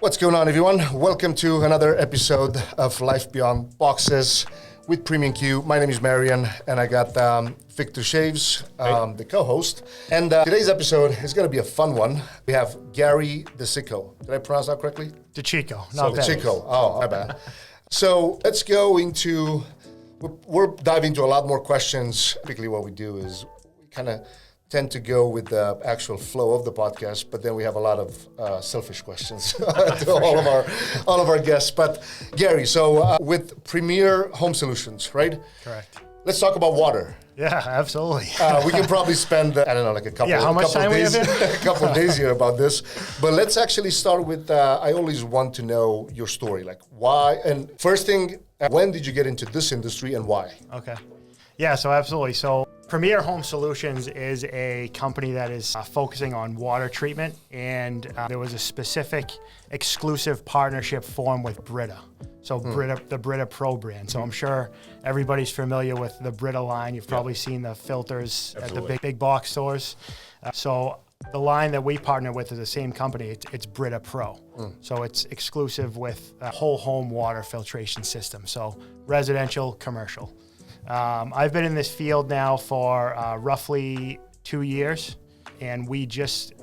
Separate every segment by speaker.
Speaker 1: What's going on, everyone? Welcome to another episode of Life Beyond Boxes with Premium Q. My name is Marian, and I got Victor Shaves, the co-host. And today's episode is going to be a fun one. We have Gary Decicco. Did I pronounce that correctly?
Speaker 2: Decicco.
Speaker 1: Decicco. Oh, my bad. So let's go into, we're diving into a lot more questions. Typically what we do is we kind of tend to go with the actual flow of the podcast, but then we have a lot of selfish questions to all of our guests. But Gary, so with Premier Home Solutions, right?
Speaker 2: Correct.
Speaker 1: Let's talk about water.
Speaker 2: Yeah, absolutely.
Speaker 1: We can probably spend, I don't know, like a couple of days here about this. But let's actually start with, I always want to know your story, like why, and first thing, when did you get into this industry and why?
Speaker 2: Okay. Yeah, so absolutely. So Premier Home Solutions is a company that is focusing on water treatment, and there was a specific exclusive partnership formed with Brita. So the Brita Pro brand. So I'm sure everybody's familiar with the Brita line. You've probably seen the filters at the big box stores. So the line that we partner with is the same company. It's Brita Pro. So it's exclusive with a whole home water filtration system. So residential, commercial. I've been in this field now for roughly 2 years, and we just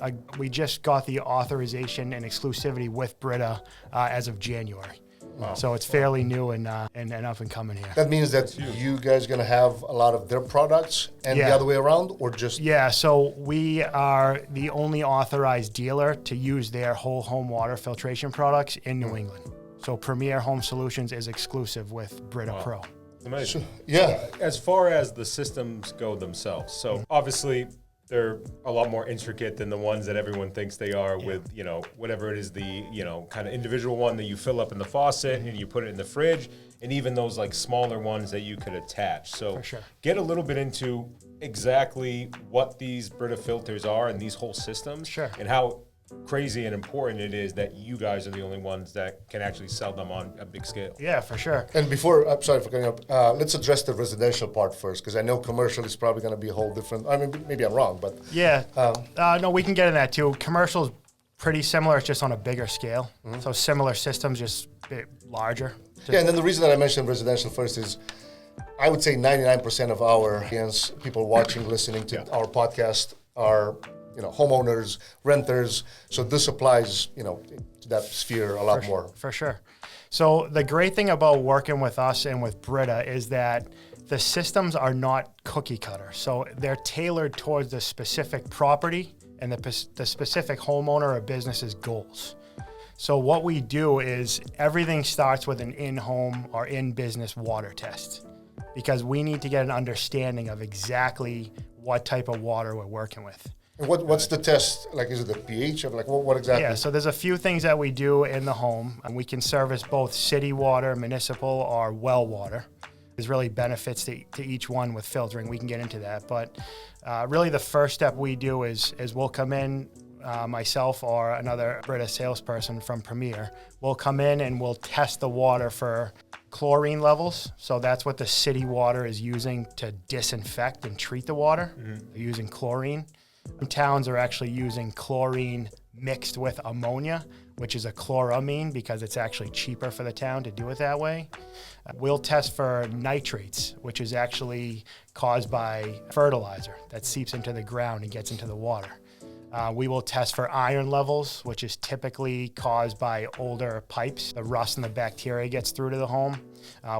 Speaker 2: got the authorization and exclusivity with Brita as of January. Wow. So it's fairly new and up and coming here.
Speaker 1: That means that you guys are going to have a lot of their products and the other way around, or just?
Speaker 2: Yeah, so we are the only authorized dealer to use their whole home water filtration products in New England. So Premier Home Solutions is exclusive with Brita Pro.
Speaker 3: Amazing.
Speaker 1: Yeah.
Speaker 3: As far as the systems go themselves, so obviously they're a lot more intricate than the ones that everyone thinks they are with, whatever it is, the, kind of individual one that you fill up in the faucet and you put it in the fridge, and even those like smaller ones that you could attach. So
Speaker 2: For sure.
Speaker 3: Get a little bit into exactly what these Brita filters are and these whole systems.
Speaker 2: Sure.
Speaker 3: And how crazy and important it is that you guys are the only ones that can actually sell them on a big scale.
Speaker 2: Yeah, for sure.
Speaker 1: And before, I'm sorry for cutting up, let's address the residential part first, because I know commercial is probably going to be a whole different, I mean, maybe I'm wrong, but.
Speaker 2: Yeah, no, we can get in that too. Commercial's pretty similar, it's just on a bigger scale. So similar systems, just a bit larger.
Speaker 1: Yeah, and then the reason that I mentioned residential first is, I would say 99% of our audience, people watching, listening to our podcast are homeowners, renters. So this applies, to that sphere a lot more.
Speaker 2: For sure. So the great thing about working with us and with Brita is that the systems are not cookie cutter. So they're tailored towards the specific property and the specific homeowner or business's goals. So what we do is everything starts with an in-home or in-business water test, because we need to get an understanding of exactly what type of water we're working with.
Speaker 1: What's the test? Like, is it the pH of what exactly?
Speaker 2: Yeah, so there's a few things that we do in the home, and we can service both city water, municipal, or well water. There's really benefits to each one with filtering. We can get into that, but really the first step we do is we'll come in, myself or another Brita salesperson from Premier, we'll come in and we'll test the water for chlorine levels. So that's what the city water is using to disinfect and treat the water. They're using chlorine. Some towns are actually using chlorine mixed with ammonia, which is a chloramine, because it's actually cheaper for the town to do it that way. We'll test for nitrates, which is actually caused by fertilizer that seeps into the ground and gets into the water. We will test for iron levels, which is typically caused by older pipes. The rust and the bacteria gets through to the home.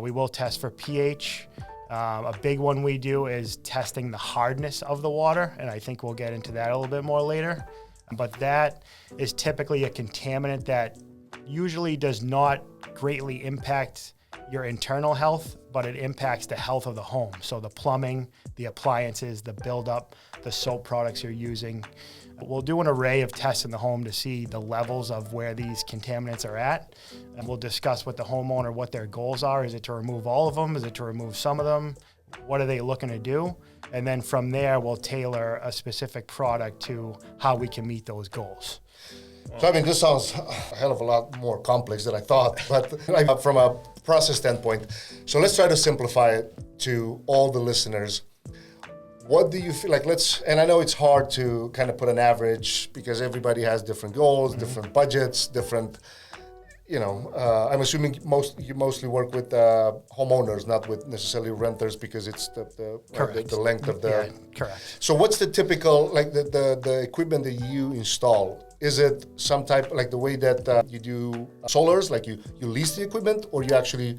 Speaker 2: We will test for pH. A big one we do is testing the hardness of the water, and I think we'll get into that a little bit more later. But that is typically a contaminant that usually does not greatly impact your internal health, but it impacts the health of the home. So the plumbing, the appliances, the buildup, the soap products you're using. We'll do an array of tests in the home to see the levels of where these contaminants are at. And we'll discuss with the homeowner what their goals are. Is it to remove all of them? Is it to remove some of them? What are they looking to do? And then from there, we'll tailor a specific product to how we can meet those goals.
Speaker 1: So, I mean, this sounds a hell of a lot more complex than I thought, but from a process standpoint. So let's try to simplify it to all the listeners. What do you feel like, and I know it's hard to kind of put an average because everybody has different goals, different budgets, different I'm assuming you mostly work with homeowners, not with necessarily renters, because it's the length of the.
Speaker 2: Yeah, correct.
Speaker 1: So what's the typical, like the equipment that you install? Is it some type, like the way that you do solars, like you lease the equipment, or you actually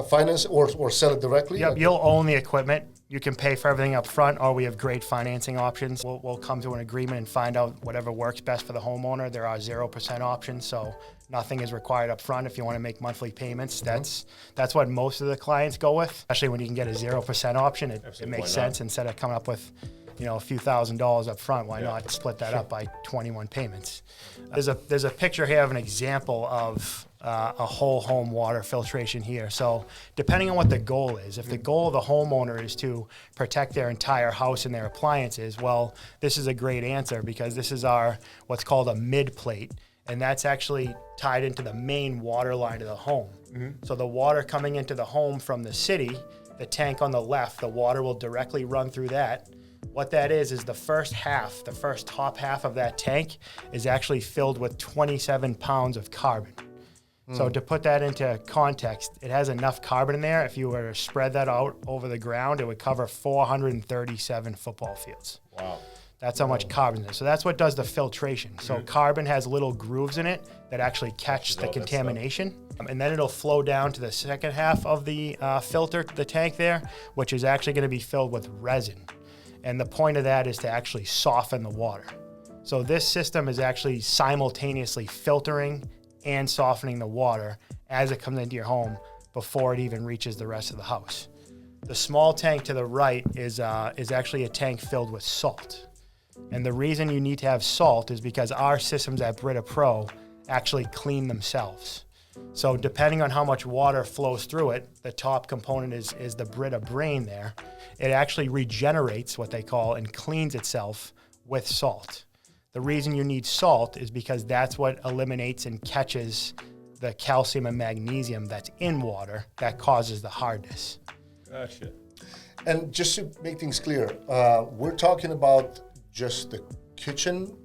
Speaker 1: finance or sell it directly?
Speaker 2: Yep, you'll own the equipment. You can pay for everything up front, or we have great financing options. We'll come to an agreement and find out whatever works best for the homeowner. There are 0% options, so nothing is required up front. If you want to make monthly payments, that's what most of the clients go with, especially when you can get a 0% option. It makes sense instead of coming up with a few $1,000s up front. Why not split that up by 21 payments? There's a picture here of an example of a whole home water filtration here. So depending on what the goal is, if the goal of the homeowner is to protect their entire house and their appliances, well, this is a great answer, because this is our what's called a mid plate, and that's actually tied into the main water line of the home. So the water coming into the home from the city, the tank on the left, the water will directly run through that. What that is the first top half of that tank is actually filled with 27 pounds of carbon. So to put that into context, it has enough carbon in there. If you were to spread that out over the ground, it would cover 437 football fields.
Speaker 3: Wow.
Speaker 2: That's how much carbon is there. So that's what does the filtration. So carbon has little grooves in it that actually catch the contamination. And then it'll flow down to the second half of the filter, the tank there, which is actually going to be filled with resin. And the point of that is to actually soften the water. So this system is actually simultaneously filtering and softening the water as it comes into your home before it even reaches the rest of the house. The small tank to the right is actually a tank filled with salt. And the reason you need to have salt is because our systems at Brita Pro actually clean themselves. So depending on how much water flows through it, the top component is the Brita brain there. It actually regenerates, what they call, and cleans itself with salt. The reason you need salt is because that's what eliminates and catches the calcium and magnesium that's in water that causes the hardness.
Speaker 3: Gotcha.
Speaker 1: And just to make things clear, we're talking about just the kitchen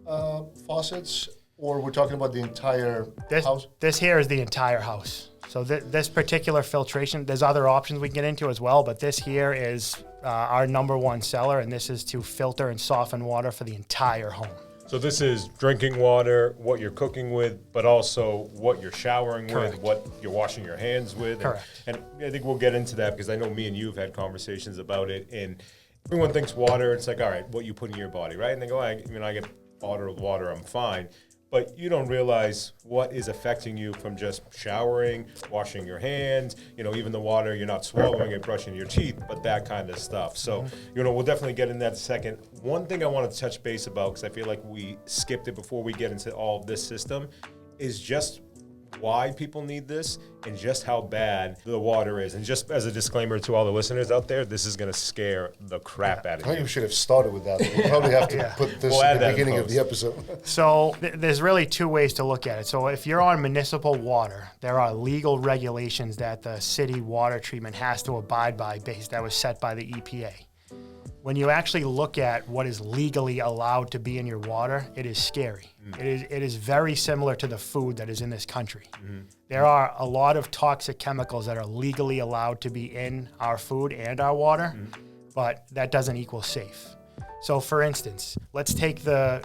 Speaker 1: faucets, or we're talking about the entire house?
Speaker 2: This here is the entire house. So this particular filtration, there's other options we can get into as well, but this here is our number one seller, and this is to filter and soften water for the entire home.
Speaker 3: So this is drinking water, what you're cooking with, but also what you're showering
Speaker 2: Correct.
Speaker 3: with, what you're washing your hands with.
Speaker 2: Correct.
Speaker 3: And I think we'll get into that, because I know me and you have had conversations about it. And everyone thinks water, it's like, all right, what you put in your body, right? And they go, I get bottled water, I'm fine. But you don't realize what is affecting you from just showering, washing your hands, even the water, you're not swallowing it, brushing your teeth, but that kind of stuff. So, we'll definitely get in that in a second. One thing I wanted to touch base about, because I feel like we skipped it before we get into all of this system, is just why people need this and just how bad the water is. And just as a disclaimer to all the listeners out there, this is going to scare the crap out of
Speaker 1: I think
Speaker 3: you.
Speaker 1: we should have started with that. We probably have to put this at the beginning of the episode.
Speaker 2: So there's really two ways to look at it. So if you're on municipal water, there are legal regulations that the city water treatment has to abide by that was set by the EPA. When you actually look at what is legally allowed to be in your water, it is scary. It is very similar to the food that is in this country. There are a lot of toxic chemicals that are legally allowed to be in our food and our water, but that doesn't equal safe. So for instance, let's take the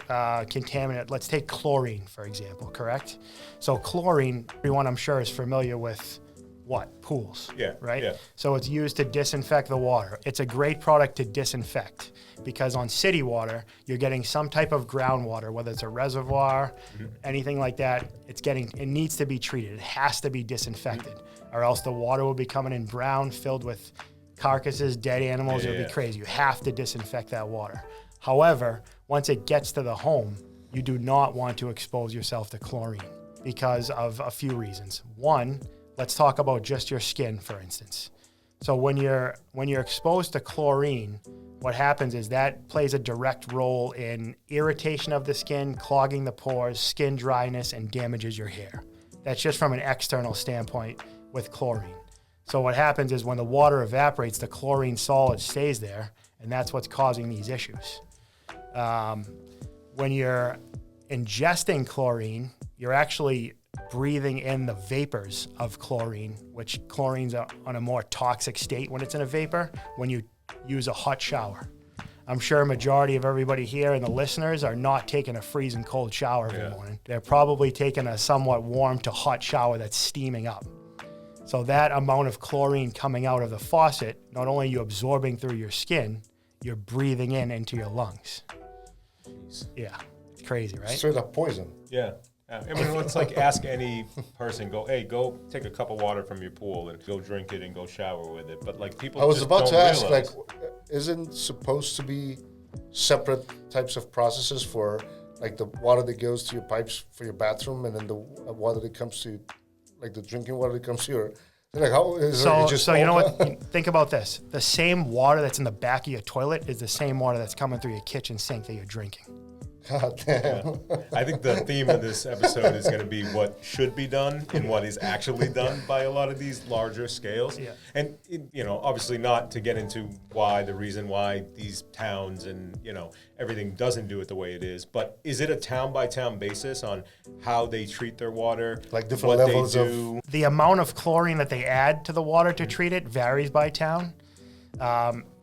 Speaker 2: contaminant, let's take chlorine, for example, correct? So chlorine, everyone I'm sure is familiar with what? Pools, right? Yeah. So it's used to disinfect the water. It's a great product to disinfect, because on city water, you're getting some type of groundwater, whether it's a reservoir, anything like that, it needs to be treated. It has to be disinfected, or else the water will be coming in brown, filled with carcasses, dead animals. It'll be crazy. You have to disinfect that water. However, once it gets to the home, you do not want to expose yourself to chlorine because of a few reasons. One, let's talk about just your skin, for instance. So when you're exposed to chlorine, what happens is that plays a direct role in irritation of the skin, clogging the pores, skin dryness, and damages your hair. That's just from an external standpoint with chlorine. So what happens is when the water evaporates, the chlorine solid stays there, and that's what's causing these issues. When you're ingesting chlorine, you're actually breathing in the vapors of chlorine, which chlorine's on a more toxic state when it's in a vapor, when you use a hot shower. I'm sure a majority of everybody here and the listeners are not taking a freezing cold shower every morning. They're probably taking a somewhat warm to hot shower that's steaming up. So that amount of chlorine coming out of the faucet, not only are you absorbing through your skin, you're breathing in into your lungs.
Speaker 3: Jeez.
Speaker 2: Yeah, it's crazy, right?
Speaker 1: Straight up poison.
Speaker 3: Yeah. I mean, it's like ask any person, go take a cup of water from your pool and go drink it and go shower with it. But like people,
Speaker 1: I was
Speaker 3: just
Speaker 1: about
Speaker 3: don't
Speaker 1: to ask,
Speaker 3: realize.
Speaker 1: like, isn't supposed to be separate types of processes for like the water that goes to your pipes for your bathroom, and then the water that comes to, like the drinking water that comes to your. Like how is
Speaker 2: So,
Speaker 1: it just
Speaker 2: so you know what? Think about this. The same water that's in the back of your toilet is the same water that's coming through your kitchen sink that you're drinking.
Speaker 1: God damn.
Speaker 3: Yeah. I think the theme of this episode is going to be what should be done and what is actually done by a lot of these larger scales.
Speaker 2: Yeah.
Speaker 3: And, obviously not to get into the reason why these towns and, everything doesn't do it the way it is, but is it a town by town basis on how they treat their water?
Speaker 1: Like different levels of.
Speaker 2: The amount of chlorine that they add to the water to treat it varies by town.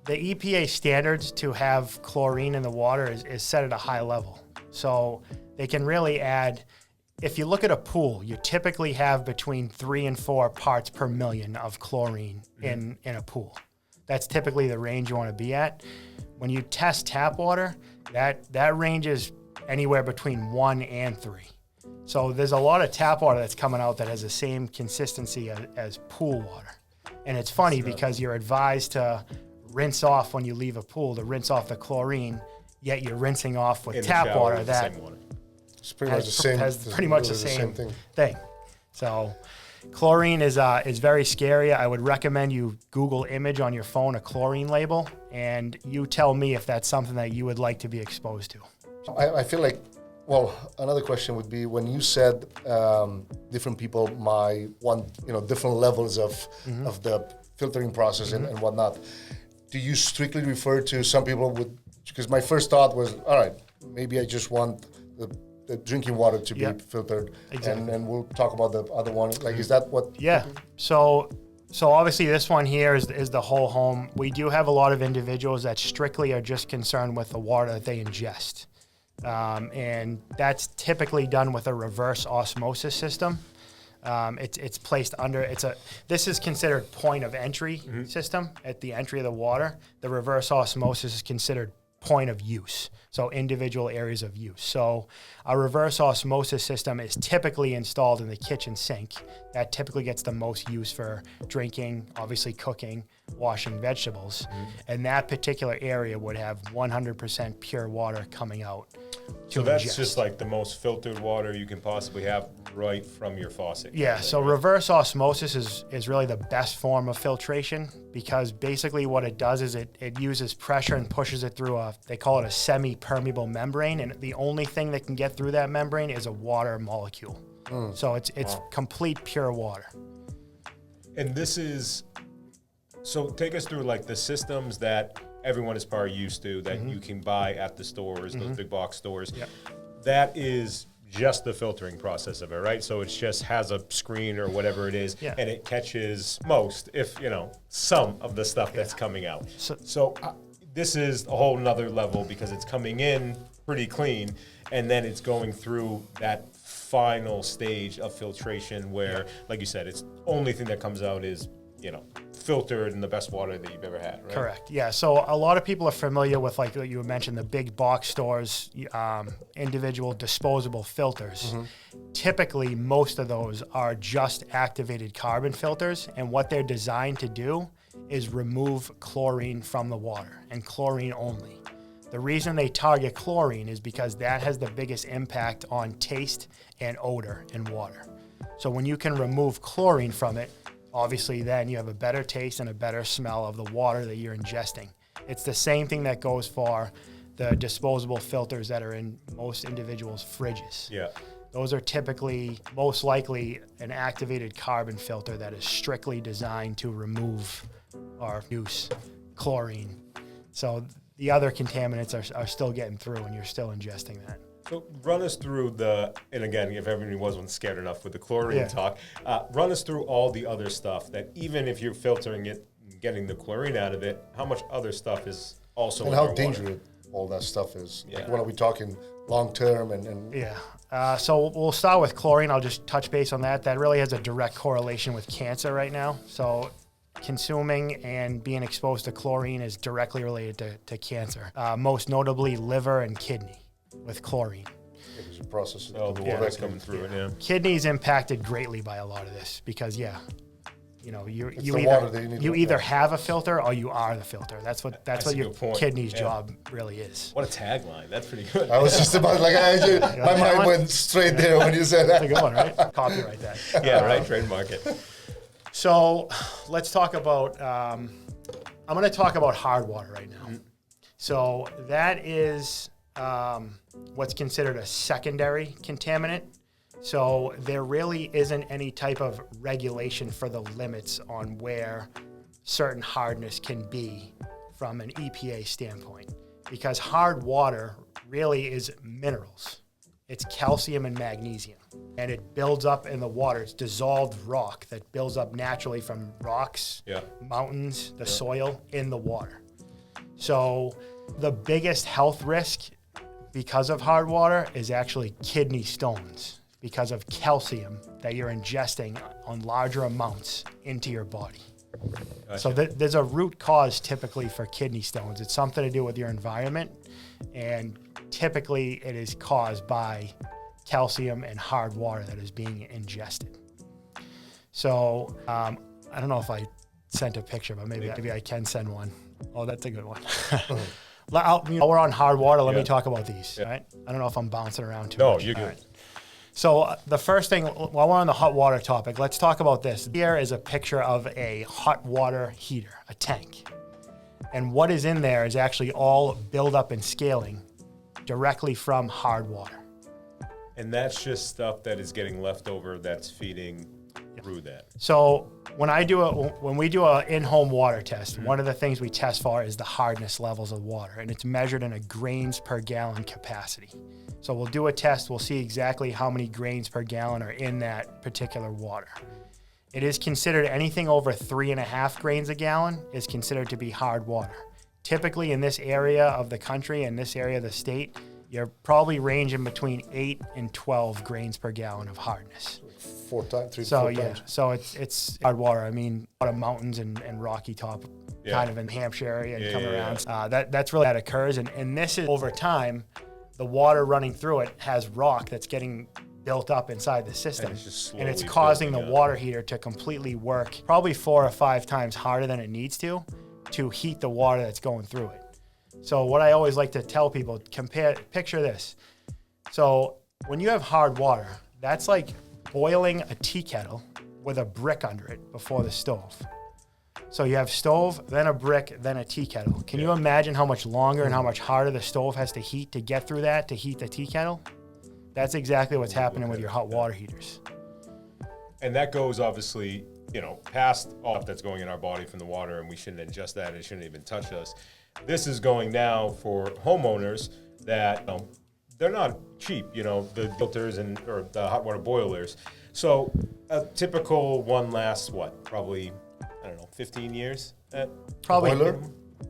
Speaker 2: The EPA standards to have chlorine in the water is set at a high level. So they can really add, if you look at a pool, you typically have between 3 and 4 parts per million of chlorine in a pool. That's typically the range you want to be at. When you test tap water, that range is anywhere between 1 and 3. So there's a lot of tap water that's coming out that has the same consistency as pool water. And it's funny because you're advised to rinse off when you leave a pool, to rinse off the chlorine, yet you're rinsing off with tap water that
Speaker 1: It's pretty much the same.
Speaker 2: has pretty much the same thing. So chlorine is very scary. I would recommend you Google image on your phone a chlorine label, and you tell me if that's something that you would like to be exposed to.
Speaker 1: I feel like, well, another question would be, when you said different people might want, different levels of the filtering process and whatnot, do you strictly refer to some people would, because my first thought was, all right, maybe I just want the drinking water to be filtered.
Speaker 2: Exactly.
Speaker 1: And we'll talk about the other one. Like, is that what?
Speaker 2: Yeah. So obviously this one here is the whole home. We do have a lot of individuals that strictly are just concerned with the water that they ingest. And that's typically done with a reverse osmosis system. It's placed under, this is considered point of entry system at the entry of the water. The reverse osmosis is considered point of use, so individual areas of use. So a reverse osmosis system is typically installed in the kitchen sink. That typically gets the most use for drinking, obviously cooking, washing vegetables. And that particular area would have 100% pure water coming out.
Speaker 3: So that's just like the most filtered water you can possibly have right from your faucet.
Speaker 2: Yeah, so reverse osmosis is really the best form of filtration, because basically what it does is it uses pressure and pushes it through they call it a semi-permeable membrane, and the only thing that can get through that membrane is a water molecule. So it's complete pure water.
Speaker 3: And this is, so take us through like the systems that everyone is probably used to, that you can buy at the stores, those big box stores.
Speaker 2: Yep.
Speaker 3: That is just the filtering process of it, right? So it just has a screen or whatever it is, and it catches most, if some of the stuff that's coming out. So this is a whole nother level, because it's coming in pretty clean, and then it's going through that final stage of filtration where, like you said, it's only thing that comes out is filtered and the best water that you've ever had, right?
Speaker 2: Correct. Yeah. So a lot of people are familiar with, like you mentioned, the big box stores, individual disposable filters. Typically, most of those are just activated carbon filters, and what they're designed to do is remove chlorine from the water, and chlorine only. The reason they target chlorine is because that has the biggest impact on taste and odor in water. So when you can remove chlorine from it, obviously then you have a better taste and a better smell of the water that you're ingesting. It's the same thing that goes for the disposable filters that are in most individuals' fridges.
Speaker 3: Yeah.
Speaker 2: Those are typically, most likely, an activated carbon filter that is strictly designed to remove or use chlorine. So the other contaminants are still getting through, and you're still ingesting that.
Speaker 3: So run us through and again, if everybody wasn't scared enough with the chlorine talk, run us through all the other stuff that even if you're filtering it, getting the chlorine out of it, how much other stuff is also
Speaker 1: And
Speaker 3: in
Speaker 1: how
Speaker 3: our
Speaker 1: dangerous
Speaker 3: water?
Speaker 1: all that stuff is.
Speaker 3: Yeah.
Speaker 1: Like, when are we talking long term and
Speaker 2: Yeah. So we'll start with chlorine. I'll just touch base on that. That really has a direct correlation with cancer right now. So consuming and being exposed to chlorine is directly related to cancer, most notably liver and kidney with chlorine.
Speaker 1: there's a process
Speaker 3: Oh, the water's coming through it, yeah.
Speaker 2: Kidney's impacted greatly by a lot of this because, you
Speaker 1: the water that you need to
Speaker 2: either have a filter or you are the filter. That's what
Speaker 3: a
Speaker 2: your
Speaker 3: good point.
Speaker 2: kidney's
Speaker 3: Yeah.
Speaker 2: job really is.
Speaker 3: What a tagline. That's pretty good.
Speaker 1: I was just about my mind went straight there when you said
Speaker 2: That's a
Speaker 1: that.
Speaker 2: good one, right? Copyright that.
Speaker 3: Yeah, right, trademark it.
Speaker 2: So let's talk about, I'm going to talk about hard water right now. So that is what's considered a secondary contaminant. So there really isn't any type of regulation for the limits on where certain hardness can be from an EPA standpoint, because hard water really is minerals. It's calcium and magnesium, and it builds up in the water. It's dissolved rock that builds up naturally from rocks, mountains, the soil in the water. So the biggest health risk because of hard water is actually kidney stones, because of calcium that you're ingesting on larger amounts into your body. Gotcha. So there's a root cause typically for kidney stones. It's something to do with your environment, and typically it is caused by calcium and hard water that is being ingested. So I don't know if I sent a picture, but maybe I can send one. Oh, that's a good one. We're on hard water. Let me talk about these. Right? I don't know if I'm bouncing around too much.
Speaker 3: No, you're good.
Speaker 2: Right. So the first thing, while we're on the hot water topic, let's talk about this. Here is a picture of a hot water heater, a tank. And what is in there is actually all buildup and scaling directly from hard water.
Speaker 3: And that's just stuff that is getting left over that's feeding through that.
Speaker 2: So when we do an in-home water test, one of the things we test for is the hardness levels of water, and it's measured in a grains per gallon capacity. So we'll do a test, we'll see exactly how many grains per gallon are in that particular water. It is considered anything over 3.5 grains a gallon is considered to be hard water. Typically in this area of the country, in this area of the state, you're probably ranging between 8 and 12 grains per gallon of hardness.
Speaker 1: 4 times, 3 to
Speaker 2: So
Speaker 1: 4
Speaker 2: yeah,
Speaker 1: times.
Speaker 2: so it's hard water. I mean, a lot of mountains and Rocky Top, kind of in Hampshire area and come around. That's really that occurs, and this is over time. The water running through it has rock that's getting built up inside the system, and it's causing the water heater to completely work probably 4 or 5 times harder than it needs to heat the water that's going through it. So what I always like to tell people, picture this. So when you have hard water, that's like boiling a tea kettle with a brick under it before the stove. So you have stove, then a brick, then a tea kettle. Can you imagine how much longer and how much harder the stove has to heat to get through that, to heat the tea kettle? That's exactly what's happening with your hot water heaters.
Speaker 3: And that goes obviously, past all that's going in our body from the water, and we shouldn't ingest that. It shouldn't even touch us. This is going now for homeowners that they're not cheap, the filters or the hot water boilers. So a typical one lasts probably, 15 years?
Speaker 2: Probably
Speaker 1: Boiler?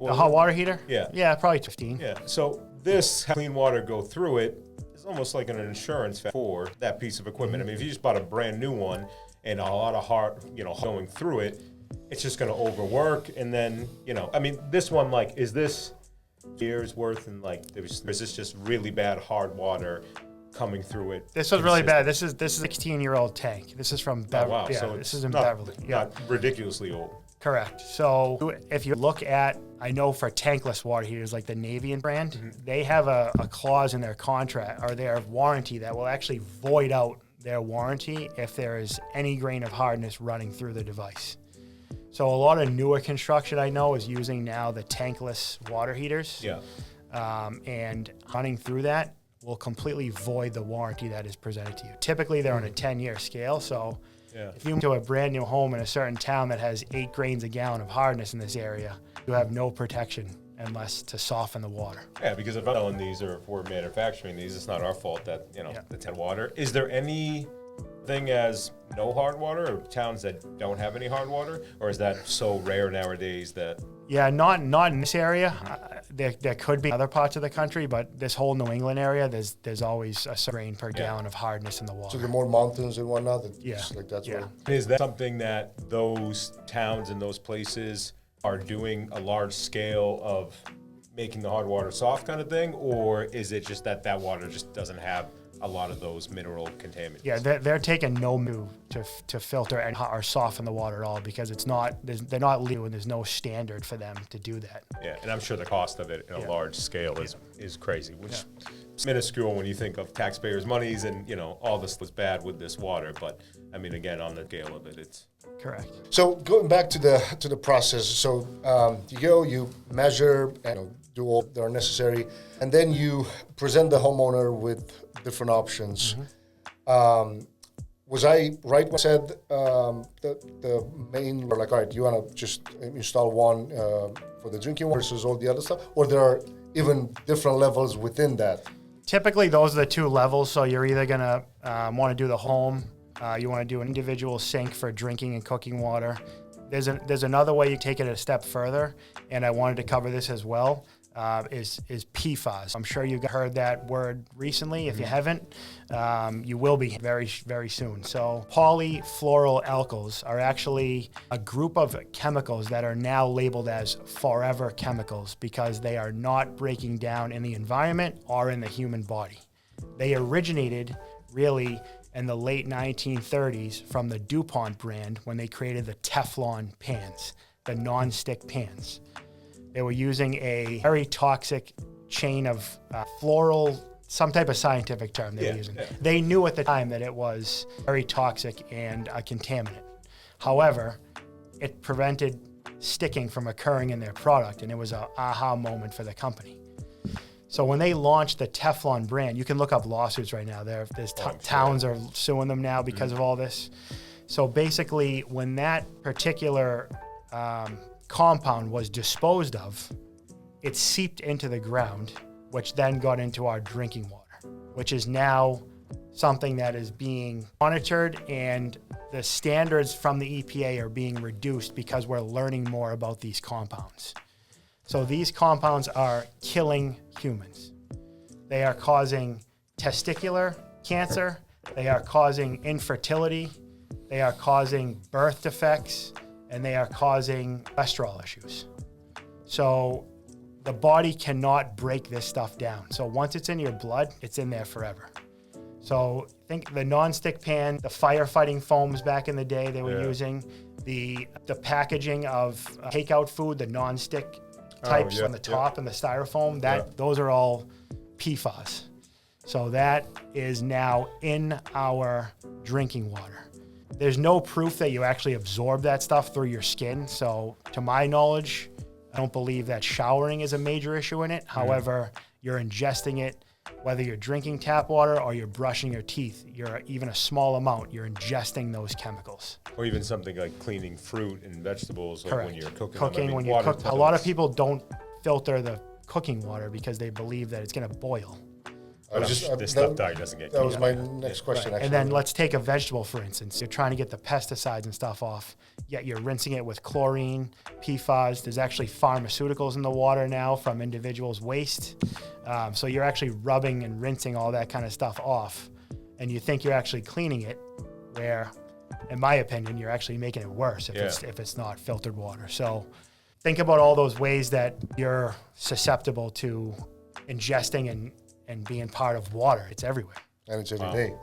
Speaker 2: a hot water heater?
Speaker 3: Yeah.
Speaker 2: Yeah, probably 15.
Speaker 3: Yeah. So this clean water go through it is almost like an insurance for that piece of equipment. I mean, if you just bought a brand new one and a lot of hard, going through it, it's just going to overwork. And then, this one, is this years worth and is this just really bad hard water coming through it?
Speaker 2: This was really bad. This is a 16-year-old tank. This is from Beverly.
Speaker 3: Wow.
Speaker 2: Yeah,
Speaker 3: So
Speaker 2: this is in
Speaker 3: not,
Speaker 2: Beverly. Yeah.
Speaker 3: Not ridiculously old.
Speaker 2: Correct. So if you look at, I know for tankless water heaters like the Navien brand, they have a clause in their contract or their warranty that will actually void out their warranty if there is any grain of hardness running through the device. So a lot of newer construction I know is using now the tankless water heaters.
Speaker 3: Yeah.
Speaker 2: And running through that will completely void the warranty that is presented to you. Typically they're on a 10-year scale, so if you move to a brand new home in a certain town that has 8 grains a gallon of hardness in this area, you have no protection and less to soften the water.
Speaker 3: Yeah, because if I'm selling these or if we're manufacturing these, it's not our fault that, it's had water. Is there any thing as no hard water or towns that don't have any hard water? Or is that so rare nowadays that...
Speaker 2: Yeah, not in this area. There could be other parts of the country, but this whole New England area, there's always a grain per gallon of hardness in the water.
Speaker 1: So the more mountains and whatnot, that's
Speaker 2: Yeah.
Speaker 1: where...
Speaker 3: Is that something that those towns and those places are doing a large scale of making the hard water soft kind of thing? Or is it just that water just doesn't have a lot of those mineral contaminants?
Speaker 2: Yeah, they're taking no move to filter and or soften the water at all, because they're not legal and there's no standard for them to do that.
Speaker 3: Yeah, and I'm sure the cost of it in a large scale is crazy, which is minuscule when you think of taxpayers' monies and, all this was bad with this water. But I mean, again, on the scale of it, it's...
Speaker 2: Correct.
Speaker 1: So going back to the process, so you measure and do all that are necessary, and then you present the homeowner with different options. Was I right when I said the main, or like, all right, you want to just install one for the drinking water versus all the other stuff, or there are even different levels within that?
Speaker 2: Typically, those are the two levels. So you're either gonna want to do the home. You want to do an individual sink for drinking and cooking water. There's another way you take it a step further, and I wanted to cover this as well, is PFAS. I'm sure you've heard that word recently. If you haven't, you will be very, very soon. So polyfluoroalkyls are actually a group of chemicals that are now labeled as forever chemicals because they are not breaking down in the environment or in the human body. They originated really in the late 1930s from the DuPont brand when they created the Teflon pans, the non-stick pans. They were using a very toxic chain of some type of scientific term they were using. Yeah. They knew at the time that it was very toxic and a contaminant. However, it prevented sticking from occurring in their product, and it was an aha moment for the company. So when they launched the Teflon brand, you can look up lawsuits right now. There's towns are suing them now because of all this. So basically, when that particular compound was disposed of, it seeped into the ground, which then got into our drinking water, which is now something that is being monitored, and the standards from the EPA are being reduced because we're learning more about these compounds. So these compounds are killing humans. They are causing testicular cancer. They are causing infertility. They are causing birth defects, and they are causing cholesterol issues. So the body cannot break this stuff down. So once it's in your blood, it's in there forever. So think the non-stick pan, the firefighting foams back in the day they were using, the packaging of takeout food, the non-stick types on the top and the styrofoam, those are all PFAS. So that is now in our drinking water. There's no proof that you actually absorb that stuff through your skin. So to my knowledge, I don't believe that showering is a major issue in it. However, you're ingesting it, whether you're drinking tap water or you're brushing your teeth, even a small amount, you're ingesting those chemicals.
Speaker 3: Or even something like cleaning fruit and vegetables, like when you're cooking.
Speaker 2: When you cook, a lot of people don't filter the cooking water because they believe that it's going to boil.
Speaker 3: This stuff doesn't get.
Speaker 1: That was my next question. Actually.
Speaker 2: And then let's take a vegetable, for instance. You're trying to get the pesticides and stuff off, yet you're rinsing it with chlorine, PFAS. There's actually pharmaceuticals in the water now from individuals' waste. So you're actually rubbing and rinsing all that kind of stuff off, and you think you're actually cleaning it, where, in my opinion, you're actually making it worse if it's not filtered water. So think about all those ways that you're susceptible to ingesting and being part of water. It's everywhere.
Speaker 1: And it's every day.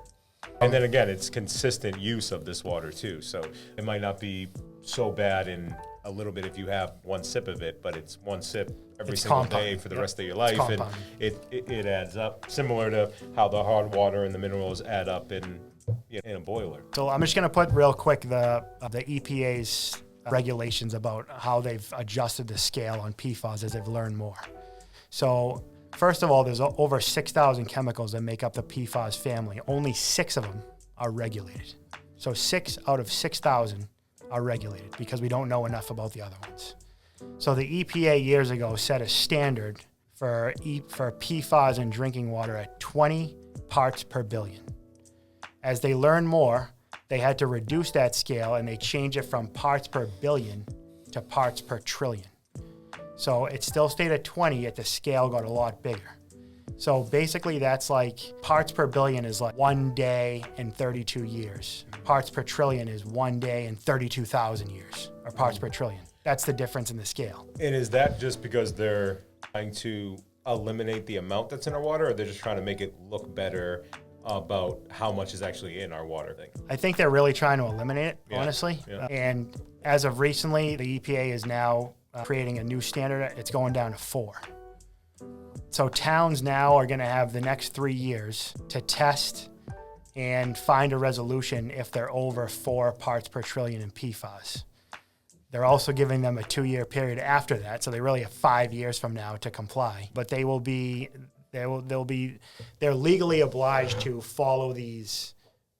Speaker 3: And then again, it's consistent use of this water too. So it might not be so bad in a little bit if you have one sip of it, but it's one sip every single day for the rest of your life. And it adds up, similar to how the hard water and the minerals add up in a boiler. So
Speaker 2: I'm just going to put real quick the EPA's regulations about how they've adjusted the scale on PFAS as they've learned more. So first of all, there's over 6,000 chemicals that make up the PFAS family. Only 6 of them are regulated. So 6 out of 6,000 are regulated because we don't know enough about the other ones. So the EPA years ago set a standard for PFAS in drinking water at 20 parts per billion. As they learned more, they had to reduce that scale, and they changed it from parts per billion to parts per trillion. So it still stayed at 20, yet the scale got a lot bigger. So basically that's like parts per billion is like 1 day in 32 years. Parts per trillion is 1 day in 32,000 years, or parts per trillion. That's the difference in the scale.
Speaker 3: And is that just because they're trying to eliminate the amount that's in our water, or they're just trying to make it look better about how much is actually in our water thing?
Speaker 2: I think they're really trying to eliminate it, honestly.
Speaker 3: Yeah.
Speaker 2: And as of recently, the EPA is now creating a new standard. It's going down to 4. So towns now are going to have the next 3 years to test and find a resolution if they're over 4 parts per trillion in PFAS. They're also giving them a 2-year period after that, so they really have 5 years from now to comply. But they're legally obliged to follow these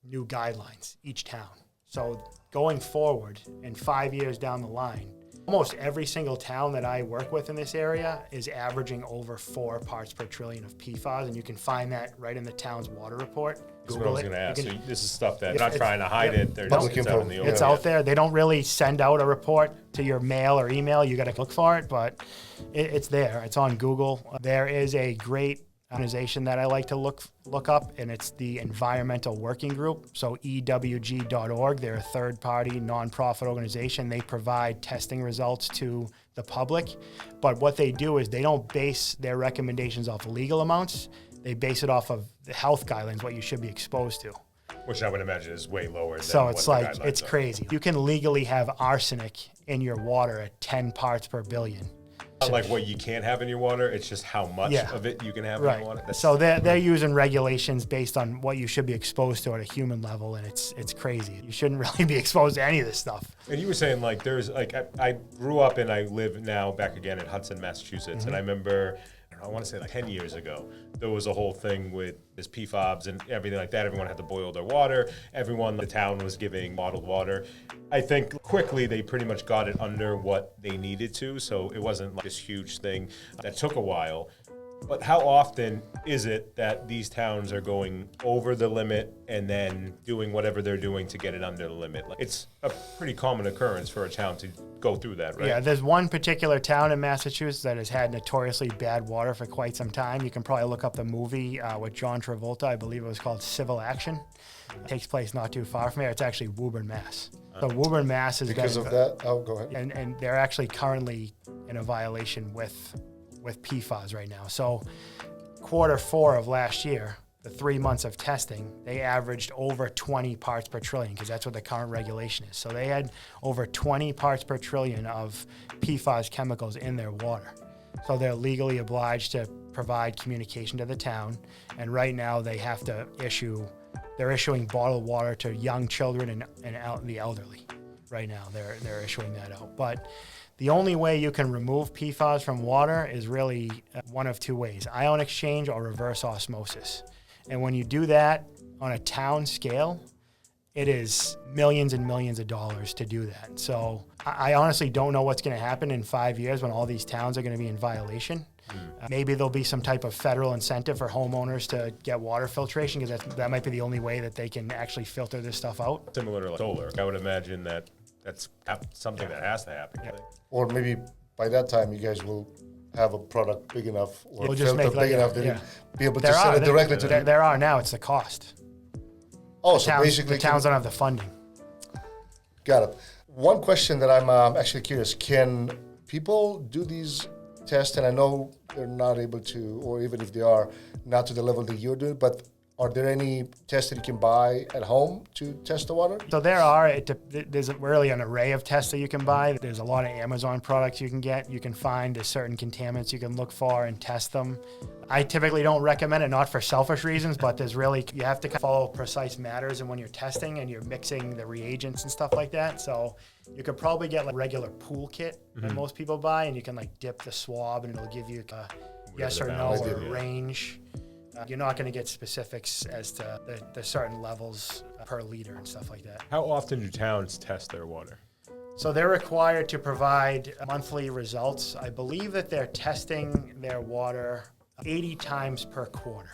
Speaker 2: new guidelines, each town. So going forward, in 5 years down the line, almost every single town that I work with in this area is averaging over 4 parts per trillion of PFAS, and you can find that right in the town's water report.
Speaker 3: That's what I was going to ask. So this is stuff that they're not trying to hide it. They're
Speaker 1: Public
Speaker 3: just out in the open.
Speaker 2: It's out there. They don't really send out a report to your mail or email. You got to look for it, but it's there. It's on Google. There is a great organization that I like to look up, and it's the Environmental Working Group, so EWG.org. They're a third-party nonprofit organization. They provide testing results to the public, but what they do is they don't base their recommendations off legal amounts. They base it off of the health guidelines, what you should be exposed to.
Speaker 3: Which I would imagine is way lower than
Speaker 2: So
Speaker 3: what
Speaker 2: it's
Speaker 3: the
Speaker 2: like,
Speaker 3: guidelines
Speaker 2: it's
Speaker 3: are.
Speaker 2: crazy. You can legally have arsenic in your water at 10 parts per billion.
Speaker 3: Not like what you can't have in your water, it's just how much of it you can have in
Speaker 2: Right.
Speaker 3: your water.
Speaker 2: So they're using regulations based on what you should be exposed to at a human level, and it's crazy. You shouldn't really be exposed to any of this stuff.
Speaker 3: And you were saying like there's like I grew up and I live now back again in Hudson, Massachusetts, and I remember I want to say like 10 years ago, there was a whole thing with this PFAS and everything like that. Everyone had to boil their water. Everyone in the town was giving bottled water. I think quickly they pretty much got it under what they needed to. So it wasn't like this huge thing that took a while. But how often is it that these towns are going over the limit and then doing whatever they're doing to get it under the limit? Like, it's a pretty common occurrence for a town to go through that, right?
Speaker 2: Yeah, there's one particular town in Massachusetts that has had notoriously bad water for quite some time. You can probably look up the movie with John Travolta. I believe it was called Civil Action. It takes place not too far from here. It's actually Woburn, Mass. So Woburn, Mass is
Speaker 1: Because of that, oh, go ahead.
Speaker 2: and they're actually currently in a violation with PFAS right now. So Q4 of last year, the 3 months of testing, they averaged over 20 parts per trillion, because that's what the current regulation is. So they had over 20 parts per trillion of PFAS chemicals in their water. So they're legally obliged to provide communication to the town, and right now they're issuing bottled water to young children and the elderly. Right now they're issuing that out. But the only way you can remove PFAS from water is really one of two ways: ion exchange or reverse osmosis. And when you do that on a town scale, it is millions and millions of dollars to do that. So I honestly don't know what's going to happen in 5 years when all these towns are going to be in violation. Maybe there'll be some type of federal incentive for homeowners to get water filtration, because that might be the only way that they can actually filter this stuff out.
Speaker 3: Similar to like solar. I would imagine that's something that has to happen.
Speaker 2: Yeah.
Speaker 1: Or maybe by that time you guys will have a product big enough or
Speaker 2: We'll just
Speaker 1: filter
Speaker 2: make
Speaker 1: big enough that
Speaker 2: yeah.
Speaker 1: you'll be able to send it directly to the...
Speaker 2: There are now. It's the cost.
Speaker 1: Oh, so
Speaker 2: Towns,
Speaker 1: basically...
Speaker 2: the towns don't have the funding.
Speaker 1: Got it. One question that I'm actually curious, can people do these tests? And I know they're not able to, or even if they are, not to the level that you're doing, but are there any tests that you can buy at home to test the water?
Speaker 2: So there's really an array of tests that you can buy. There's a lot of Amazon products you can get. You can find there's certain contaminants you can look for and test them. I typically don't recommend it, not for selfish reasons, but you have to follow precise matters, and when you're testing and you're mixing the reagents and stuff like that. So you could probably get like a regular pool kit that most people buy, and you can like dip the swab and it'll give you a yes or no or a range. You're not going to get specifics as to the certain levels per liter and stuff like that.
Speaker 3: How often do towns test their water?
Speaker 2: So they're required to provide monthly results. I believe that they're testing their water 80 times per quarter.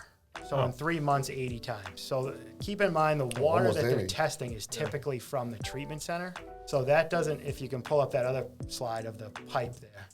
Speaker 2: So in 3 months, 80 times. So keep in mind the water
Speaker 1: Almost
Speaker 2: that they're
Speaker 1: 80.
Speaker 2: testing is typically from the treatment center. So that doesn't, if you can pull up that other slide of the pipe there,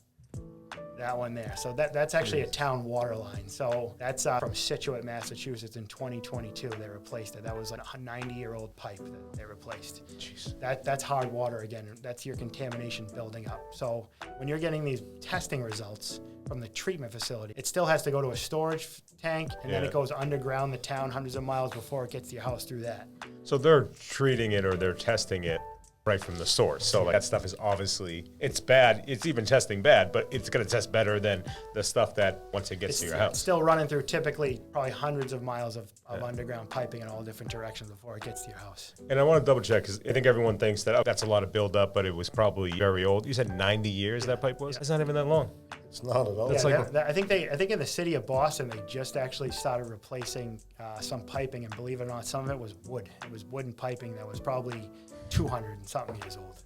Speaker 2: that one there. So that's actually a town water line. So that's from Situate, Massachusetts in 2022. They replaced it. That was like a 90-year-old pipe that they replaced.
Speaker 3: Jeez.
Speaker 2: That's hard water again. That's your contamination building up. So when you're getting these testing results from the treatment facility, it still has to go to a storage tank, and then it goes underground the town hundreds of miles before it gets to your house through that.
Speaker 3: So they're treating it or they're testing it right from the source. So like, that stuff is obviously, it's bad. It's even testing bad, but it's going to test better than the stuff that once it gets to your
Speaker 2: It's
Speaker 3: house.
Speaker 2: still running through typically probably hundreds of miles of underground piping in all different directions before it gets to your house.
Speaker 3: And I want to double check because I think everyone thinks that that's a lot of buildup, but it was probably very old. You said 90 years that pipe was? It's not even that long.
Speaker 1: It's not at all.
Speaker 3: That's
Speaker 2: Yeah,
Speaker 3: like-
Speaker 2: I think in the city of Boston, they just actually started replacing some piping, and believe it or not, some of it was wood. It was wooden piping that was probably 200 and something years old.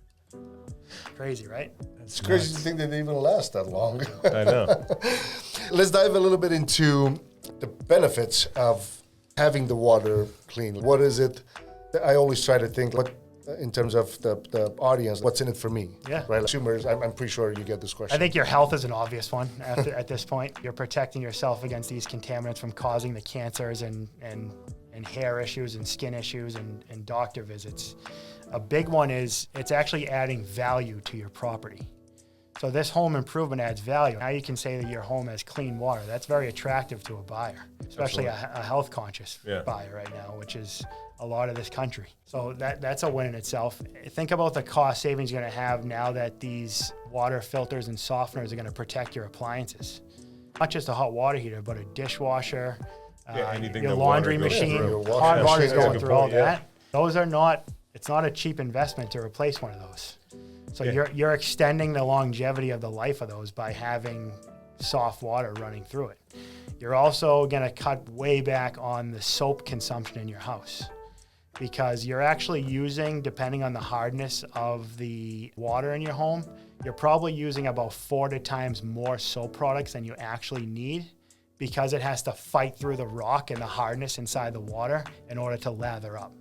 Speaker 2: Crazy, right?
Speaker 1: It's crazy to think that they even last that long.
Speaker 3: I know.
Speaker 1: Let's dive a little bit into the benefits of having the water clean. What is it? I always try to think, what in terms of the audience, what's in it for me?
Speaker 2: Yeah.
Speaker 1: Right. Consumers, I'm pretty sure you get this question.
Speaker 2: I think your health is an obvious one at this point. You're protecting yourself against these contaminants from causing the cancers and hair issues and skin issues and doctor visits. A big one is it's actually adding value to your property. So this home improvement adds value. Now you can say that your home has clean water. That's very attractive to a buyer, especially a health conscious buyer right now, which is a lot of this country. So that's a win in itself. Think about the cost savings you're going to have now that these water filters and softeners are going to protect your appliances. Not just a hot water heater, but a dishwasher,
Speaker 3: anything
Speaker 2: your
Speaker 3: that
Speaker 2: laundry
Speaker 3: water goes
Speaker 2: machine,
Speaker 3: through.
Speaker 2: hot water's
Speaker 1: That's a
Speaker 2: going
Speaker 1: good
Speaker 2: through all
Speaker 3: point, yeah.
Speaker 2: that. Those are not, it's not a cheap investment to replace one of those. So you're extending the longevity of the life of those by having soft water running through it. You're also going to cut way back on the soap consumption in your house, because you're actually using, depending on the hardness of the water in your home, you're probably using about 4 times more soap products than you actually need, because it has to fight through the rock and the hardness inside the water in order to lather up.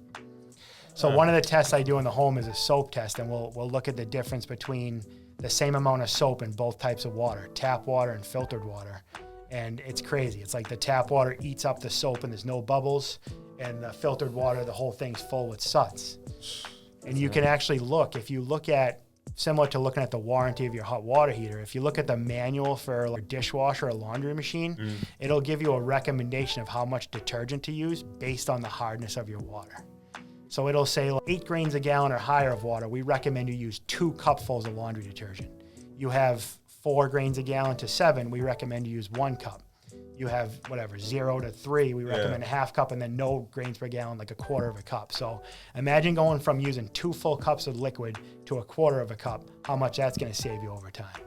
Speaker 2: So one of the tests I do in the home is a soap test, and we'll look at the difference between the same amount of soap in both types of water, tap water and filtered water. And it's crazy. It's like the tap water eats up the soap and there's no bubbles, and the filtered water, the whole thing's full with suds. And you can actually look, if you look at, similar to looking at the warranty of your hot water heater, if you look at the manual for a dishwasher or a laundry machine, it'll give you a recommendation of how much detergent to use based on the hardness of your water. So it'll say 8 grains a gallon or higher of water. We recommend you use 2 cupfuls of laundry detergent. You have 4 grains a gallon to 7, we recommend you use 1 cup. You have 0 to 3, we recommend a half cup, and then no grains per gallon, like a quarter of a cup. So imagine going from using 2 full cups of liquid to a quarter of a cup, how much that's gonna save you over time.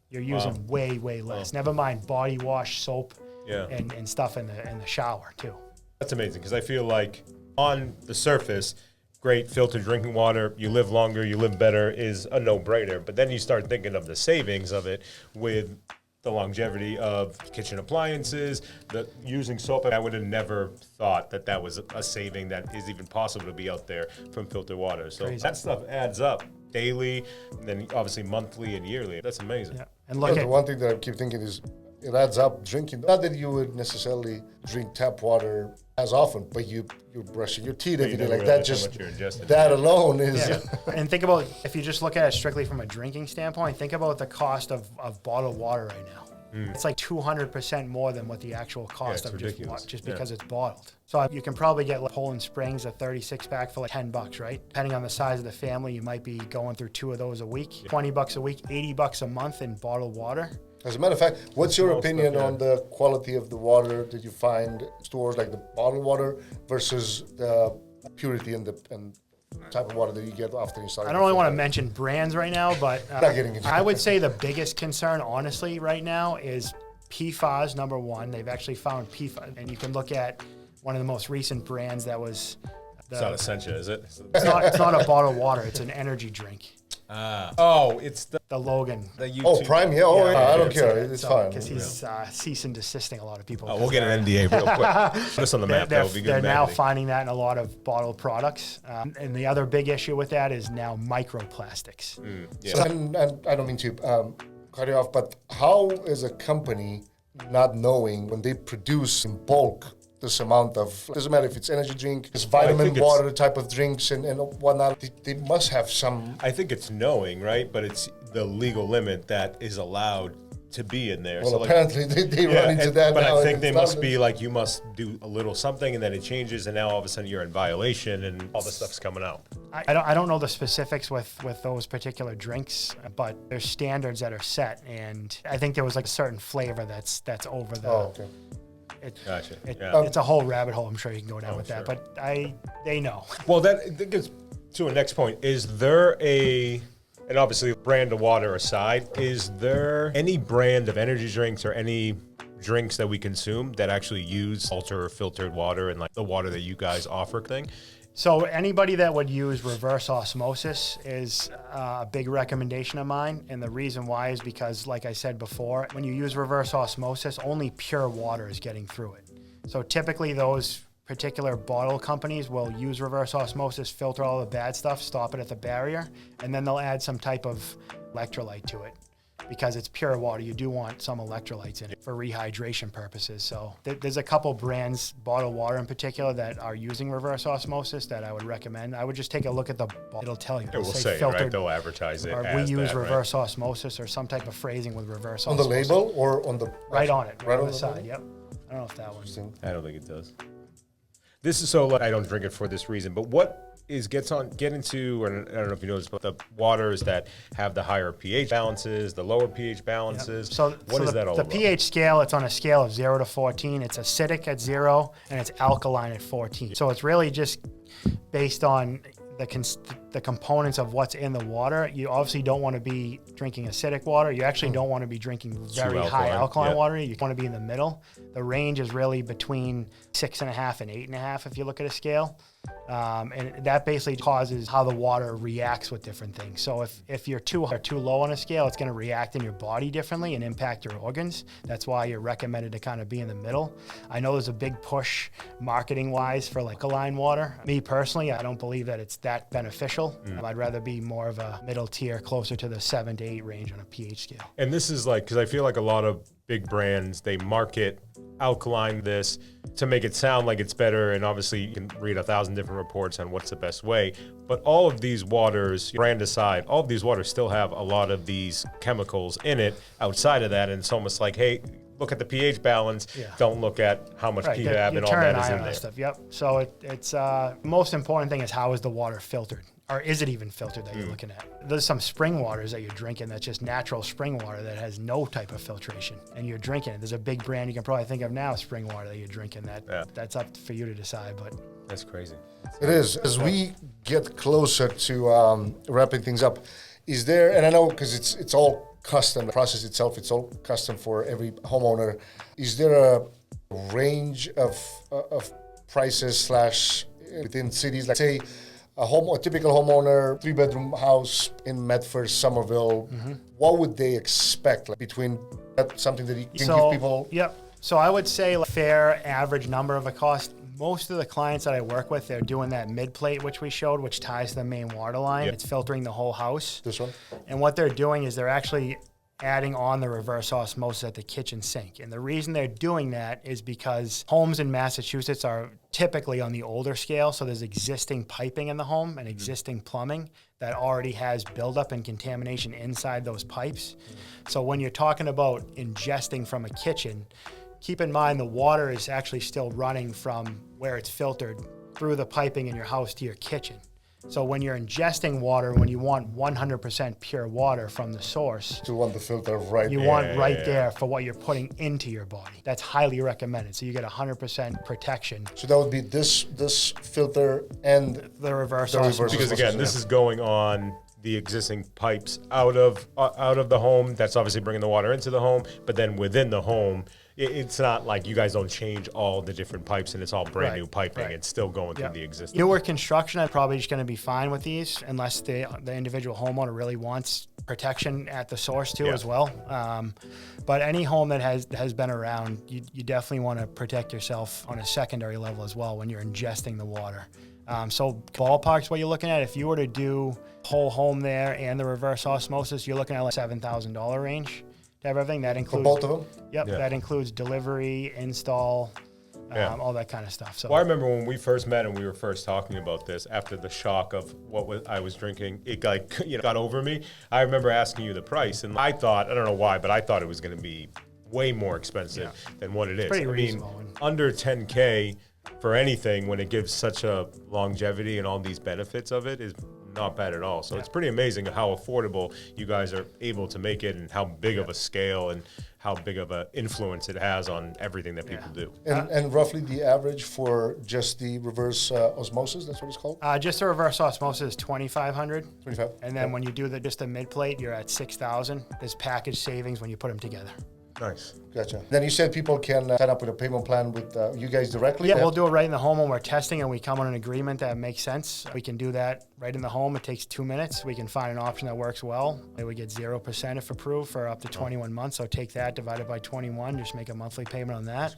Speaker 2: You're using way, way less. Never mind body wash, soap, and stuff in the shower too.
Speaker 3: That's amazing because I feel like on the surface, great filtered drinking water, you live longer, you live better is a no-brainer. But then you start thinking of the savings of it with the longevity of kitchen appliances, the using soap. I would have never thought that that was a saving that is even possible to be out there from filtered water. So
Speaker 2: Crazy.
Speaker 3: that stuff adds up daily, and then obviously monthly and yearly. That's amazing.
Speaker 2: Yeah. And look
Speaker 1: The
Speaker 2: at
Speaker 1: one thing that I keep thinking is it adds up drinking. Not that you would necessarily drink tap water as often, but you're brushing your teeth every day
Speaker 3: never
Speaker 1: like that.
Speaker 3: realize how
Speaker 1: Just
Speaker 3: much you're ingesting.
Speaker 1: that alone is.
Speaker 2: Yeah. And think about, if you just look at it strictly from a drinking standpoint, think about the cost of bottled water right now. It's like 200% more than what the actual cost
Speaker 3: it's
Speaker 2: of
Speaker 3: ridiculous.
Speaker 2: just because it's bottled. So you can probably get like Poland Springs, a 36 pack for like $10, right? Depending on the size of the family, you might be going through 2 of those a week, $20 a week, $80 a month in bottled water.
Speaker 1: As a matter of fact, what's your
Speaker 3: Small
Speaker 1: opinion
Speaker 3: stuff,
Speaker 1: on the quality of the water that you find stores, like the bottled water versus the purity and type of water that you get after you start?
Speaker 2: I don't really want to mention brands right now, but
Speaker 1: Not getting into
Speaker 2: I would say the biggest concern, honestly, right now is PFAS, number one. They've actually found PFAS, and you can look at one of the most recent brands that was...
Speaker 3: It's not Essentia, is it?
Speaker 2: It's not a bottled water. It's an energy drink.
Speaker 3: It's
Speaker 2: The Logan.
Speaker 3: the YouTube.
Speaker 1: Oh, Prime, yeah. Oh, yeah. I don't care. It's fine.
Speaker 2: Because he's cease and desisting a lot of people.
Speaker 3: We'll get an NDA real quick. Put us on the map. That would be good.
Speaker 2: They're now finding that in a lot of bottled products. And the other big issue with that is now microplastics.
Speaker 1: So, and I don't mean to cut you off, but how is a company not knowing when they produce in bulk this amount of, doesn't matter if it's energy drink, it's vitamin water type of drinks and whatnot, they must have some.
Speaker 3: I think it's knowing, right? But it's the legal limit that is allowed to be in there.
Speaker 1: Well,
Speaker 3: so
Speaker 1: apparently they run into that
Speaker 3: but
Speaker 1: now.
Speaker 3: I think they must be like, you must do a little something and then it changes and now all of a sudden you're in violation and all this stuff's coming out.
Speaker 2: I don't know the specifics with those particular drinks, but there's standards that are set, and I think there was like a certain flavor that's over the.
Speaker 1: Oh, okay.
Speaker 3: Gotcha.
Speaker 2: It's a whole rabbit hole. I'm sure you can go down with that, but they know.
Speaker 3: Well, that gets to a next point. Is there and obviously brand of water aside, is there any brand of energy drinks or any drinks that we consume that actually use ultra filtered water and like the water that you guys offer thing?
Speaker 2: So anybody that would use reverse osmosis is a big recommendation of mine. And the reason why is because, like I said before, when you use reverse osmosis, only pure water is getting through it. So typically those particular bottle companies will use reverse osmosis, filter all the bad stuff, stop it at the barrier, and then they'll add some type of electrolyte to it. Because it's pure water, you do want some electrolytes in it for rehydration purposes. So there's a couple brands, bottled water in particular, that are using reverse osmosis that I would recommend. I would just take a look at the bottle. It'll tell you.
Speaker 3: It will say filtered, right? They'll advertise it
Speaker 2: or
Speaker 3: as
Speaker 2: we use
Speaker 3: that,
Speaker 2: reverse osmosis or some type of phrasing with reverse
Speaker 1: on
Speaker 2: osmosis.
Speaker 1: the label or on the...
Speaker 2: Right on it, right on the side,
Speaker 1: label?
Speaker 2: yep. I don't know if that one...
Speaker 3: I don't think it does. This is so, like, I don't drink it for this reason, but what get into, and I don't know if you noticed, but the waters that have the higher pH balances, the lower pH balances.
Speaker 2: So
Speaker 3: what is that all
Speaker 2: the
Speaker 3: about?
Speaker 2: pH scale, it's on a scale of 0 to 14. It's acidic at 0 and it's alkaline at 14. So it's really just based on the components of what's in the water. You obviously don't want to be drinking acidic water. You actually don't want to be drinking very high alkaline water. You want to be in the middle. The range is really between 6.5 and 8.5 if you look at a scale. And that basically causes how the water reacts with different things. So if you're too high or too low on a scale, it's going to react in your body differently and impact your organs. That's why you're recommended to kind of be in the middle. I know there's a big push marketing-wise for like alkaline water. Me personally, I don't believe that it's that beneficial. I'd rather be more of a middle tier, closer to the 7 to 8 range on a pH scale.
Speaker 3: And this is like, because I feel like a lot of big brands, they market alkaline this to make it sound like it's better, and obviously you can read 1,000 different reports on what's the best way, but all of these waters, brand aside, all of these waters still have a lot of these chemicals in it outside of that, and it's almost like, hey, look at the pH balance, don't look at how much PFAB and all that is in there.
Speaker 2: Stuff. Yep. So it's most important thing is, how is the water filtered? Or is it even filtered that you're looking at? There's some spring waters that you're drinking that's just natural spring water that has no type of filtration, and you're drinking it. There's a big brand you can probably think of now, spring water, that you're drinking. That's up for you to decide. But
Speaker 3: that's crazy.
Speaker 1: It is. As we get closer to wrapping things up, is there, and I know because it's all custom, the process itself, it's all custom for every homeowner. Is there a range of prices / within cities, like say, a typical homeowner, 3-bedroom house in Medford, Somerville, what would they expect between something that you can give people?
Speaker 2: Yep. So I would say a fair average number of a cost. Most of the clients that I work with, they're doing that mid plate, which we showed, which ties to the main water line. It's filtering the whole house.
Speaker 1: This one?
Speaker 2: And what they're doing is they're actually adding on the reverse osmosis at the kitchen sink. And the reason they're doing that is because homes in Massachusetts are typically on the older scale, so there's existing piping in the home and existing plumbing that already has buildup and contamination inside those pipes. So when you're talking about ingesting from a kitchen, keep in mind the water is actually still running from where it's filtered through the piping in your house to your kitchen. So when you're ingesting water, when you want 100% pure water from the source,
Speaker 1: you want the filter right
Speaker 2: you want right there for what you're putting into your body. That's highly recommended. So you get 100% protection.
Speaker 1: So that would be this filter and
Speaker 2: the reverse osmosis.
Speaker 3: Because again, this is going on the existing pipes out of the home. That's obviously bringing the water into the home, but then within the home, it's not like you guys don't change all the different pipes and it's all brand
Speaker 2: Right,
Speaker 3: new piping.
Speaker 2: right.
Speaker 3: It's still going through the existing.
Speaker 2: Newer construction, I'm probably just going to be fine with these unless the individual homeowner really wants protection at the source too as well. But any home that has been around, you definitely want to protect yourself on a secondary level as well when you're ingesting the water. So ballpark's what you're looking at. If you were to do whole home there and the reverse osmosis, you're looking at like $7,000 range to have everything. That includes
Speaker 1: For both of them?
Speaker 2: Yep,
Speaker 3: Yeah.
Speaker 2: that includes delivery, install, all that kind of stuff. So
Speaker 3: Well, I remember when we first met and we were first talking about this, after the shock of I was drinking, it got over me. I remember asking you the price, and I thought, I don't know why, but I thought it was going to be way more expensive than what it is.
Speaker 2: Pretty
Speaker 3: I mean,
Speaker 2: reasonable.
Speaker 3: under 10K for anything when it gives such a longevity and all these benefits of it is not bad at all. So it's pretty amazing how affordable you guys are able to make it and how big of a scale and how big of an influence it has on everything that people do.
Speaker 1: And roughly the average for just the reverse osmosis, that's what it's called?
Speaker 2: just the reverse osmosis is $2,500.
Speaker 1: 25?
Speaker 2: And then when you do just the mid plate, you're at $6,000. There's package savings when you put them together.
Speaker 3: Nice.
Speaker 1: Gotcha. Then you said people can sign up with a payment plan with you guys directly?
Speaker 2: Yeah, we'll do it right in the home when we're testing and we come on an agreement that makes sense. We can do that right in the home. It takes 2 minutes. We can find an option that works well. We get 0% if approved for up to 21 months. So take that divided by 21, just make a monthly payment on that.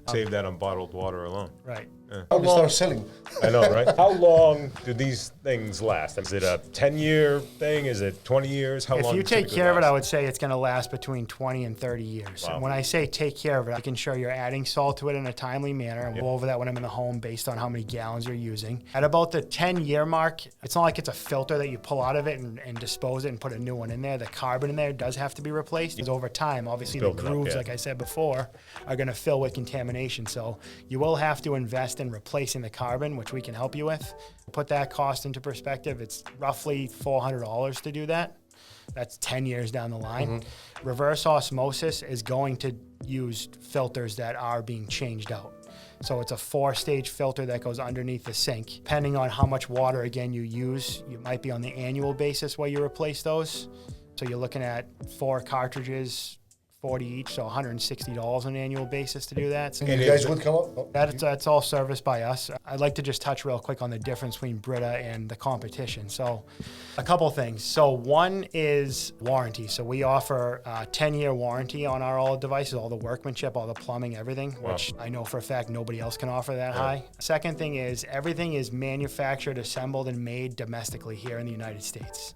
Speaker 3: Save that on bottled water alone.
Speaker 2: Right.
Speaker 1: How long start selling?
Speaker 3: I know, right? How long do these things last? Is it a 10-year thing? Is it 20 years? How long?
Speaker 2: If you take
Speaker 3: typically
Speaker 2: care of it, I
Speaker 3: last?
Speaker 2: would say it's going to last between 20 and 30 years.
Speaker 3: Wow.
Speaker 2: And when I say take care of it, I can ensure you're adding salt to it in a timely manner. And we'll go over that when I'm in the home based on how many gallons you're using. At about the 10-year mark, it's not like it's a filter that you pull out of it and dispose it and put a new one in there. The carbon in there does have to be replaced. Because over time, obviously, the
Speaker 3: Building up,
Speaker 2: grooves,
Speaker 3: yeah.
Speaker 2: like I said before, are going to fill with contamination. So you will have to invest in replacing the carbon, which we can help you with. Put that cost into perspective, it's roughly $400 to do that. That's 10 years down the line. Reverse osmosis is going to use filters that are being changed out. So it's a 4-stage filter that goes underneath the sink. Depending on how much water, again, you use, you might be on the annual basis where you replace those. So you're looking at 4 cartridges, 40 each, so $160 on an annual basis to do that. So
Speaker 1: You guys would come up? Oh,
Speaker 2: that's all serviced by us. I'd like to just touch real quick on the difference between Brita and the competition. So a couple things. So one is warranty. So we offer a 10-year warranty on all devices, all the workmanship, all the plumbing, everything, which I know for a fact nobody else can offer that high. Second thing is everything is manufactured, assembled, and made domestically here in the United States.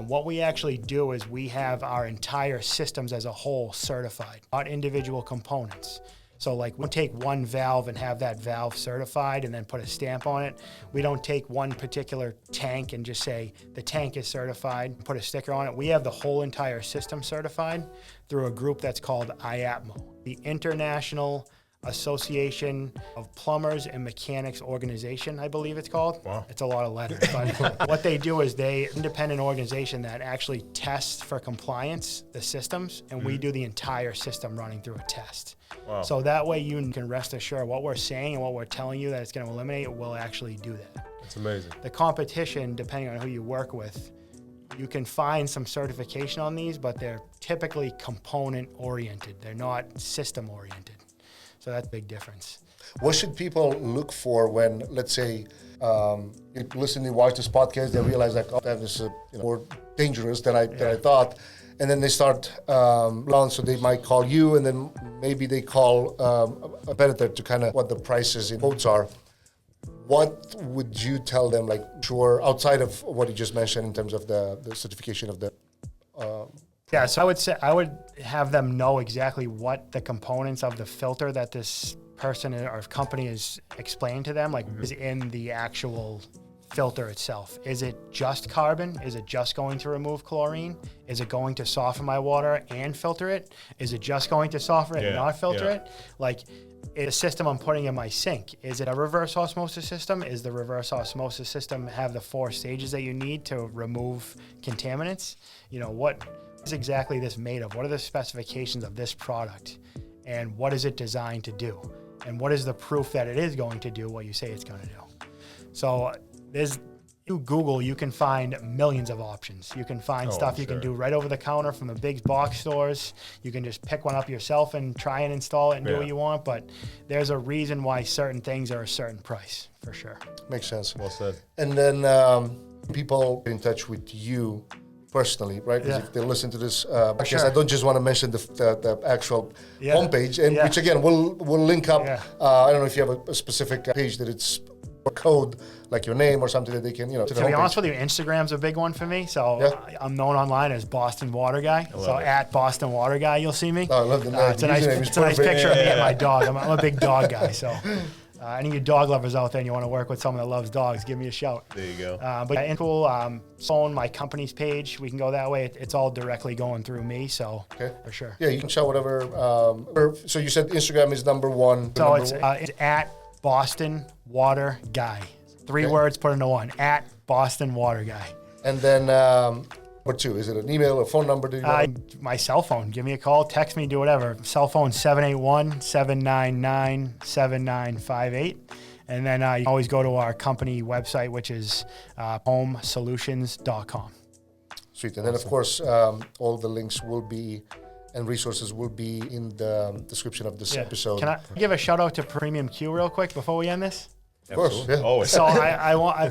Speaker 2: What we actually do is we have our entire systems as a whole certified, not individual components. So like we'll take one valve and have that valve certified and then put a stamp on it. We don't take one particular tank and just say the tank is certified, put a sticker on it. We have the whole entire system certified through a group that's called IAPMO, the International Association of Plumbers and Mechanics Organization, I believe it's called.
Speaker 3: Wow.
Speaker 2: It's a lot of letters. But what they do is they independent organization that actually tests for compliance, the systems, and we do the entire system running through a test.
Speaker 3: Wow.
Speaker 2: So that way you can rest assured what we're saying and what we're telling you that it's going to eliminate will actually do that.
Speaker 3: That's amazing.
Speaker 2: The competition, depending on who you work with, you can find some certification on these, but they're typically component oriented. They're not system oriented. So that's a big difference.
Speaker 1: What should people look for when, let's say, you listen and watch this podcast, they realize like, oh, that is more dangerous than I thought, and then they start launch, so they might call you, and then maybe they call a competitor to kind of what the prices in quotes are. What would you tell them, like, sure, outside of what you just mentioned in terms of the certification of the
Speaker 2: Yeah, so I would have them know exactly what the components of the filter that this person or company is explaining to them, like is in the actual filter itself. Is it just carbon? Is it just going to remove chlorine? Is it going to soften my water and filter it? Is it just going to soften it and not filter it? Like, a system I'm putting in my sink, is it a reverse osmosis system? Is the reverse osmosis system have the 4 stages that you need to remove contaminants? You know, what is exactly this made of? What are the specifications of this product? And what is it designed to do? And what is the proof that it is going to do what you say it's going to do? So you Google, you can find millions of options. You can find stuff you can do right over the counter from the big box stores. You can just pick one up yourself and try and install it and do what you want. But there's a reason why certain things are a certain price, for sure.
Speaker 1: Makes sense.
Speaker 3: Well said.
Speaker 1: And then people get in touch with you personally, right? Because if they listen to this podcast, I don't just want to mention the actual homepage, and which again we'll link up. I don't know if you have a specific page that it's a code like your name or something that they can, to
Speaker 2: be honest with you, Instagram's a big one for me. So I'm known online as Boston Water Guy. So at Boston Water Guy, you'll see me.
Speaker 1: Oh, I love the name.
Speaker 2: It's a nice picture of me and my dog. I'm a big dog guy. So any of you dog lovers out there and you want to work with someone that loves dogs, give me a shout.
Speaker 3: There you go.
Speaker 2: But info, phone, my company's page, we can go that way. It's all directly going through me, so for sure.
Speaker 1: Yeah, you can shout whatever. So you said Instagram is number one.
Speaker 2: So it's at Boston Water Guy. 3 words put into one. At Boston Water Guy.
Speaker 1: And then number 2, is it an email or phone number?
Speaker 2: My cell phone. Give me a call, text me, do whatever. Cell phone 781-799-7958. And then you always go to our company website, which is homesolutions.com.
Speaker 1: Sweet. And then, of course, all the links will be and resources will be in the description of this episode.
Speaker 2: Can I give a shout out to Premium Q real quick before we end this?
Speaker 1: Of course, yeah.
Speaker 3: Always.
Speaker 2: So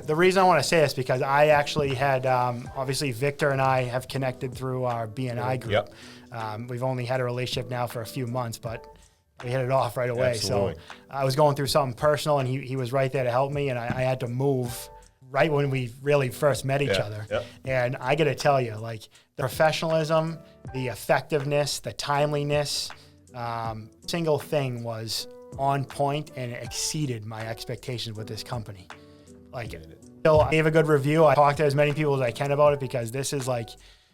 Speaker 2: the reason I want to say this because I actually had, obviously Victor and I have connected through our BNI group. We've only had a relationship now for a few months, but we hit it off right away.
Speaker 3: Absolutely.
Speaker 2: So I was going through something personal and he was right there to help me, and I had to move right when we really first met each other. And I got to tell you, like, the professionalism, the effectiveness, the timeliness, single thing was on point and exceeded my expectations with this company. Like, I gave a good review. I talked to as many people as I can about it because this is like,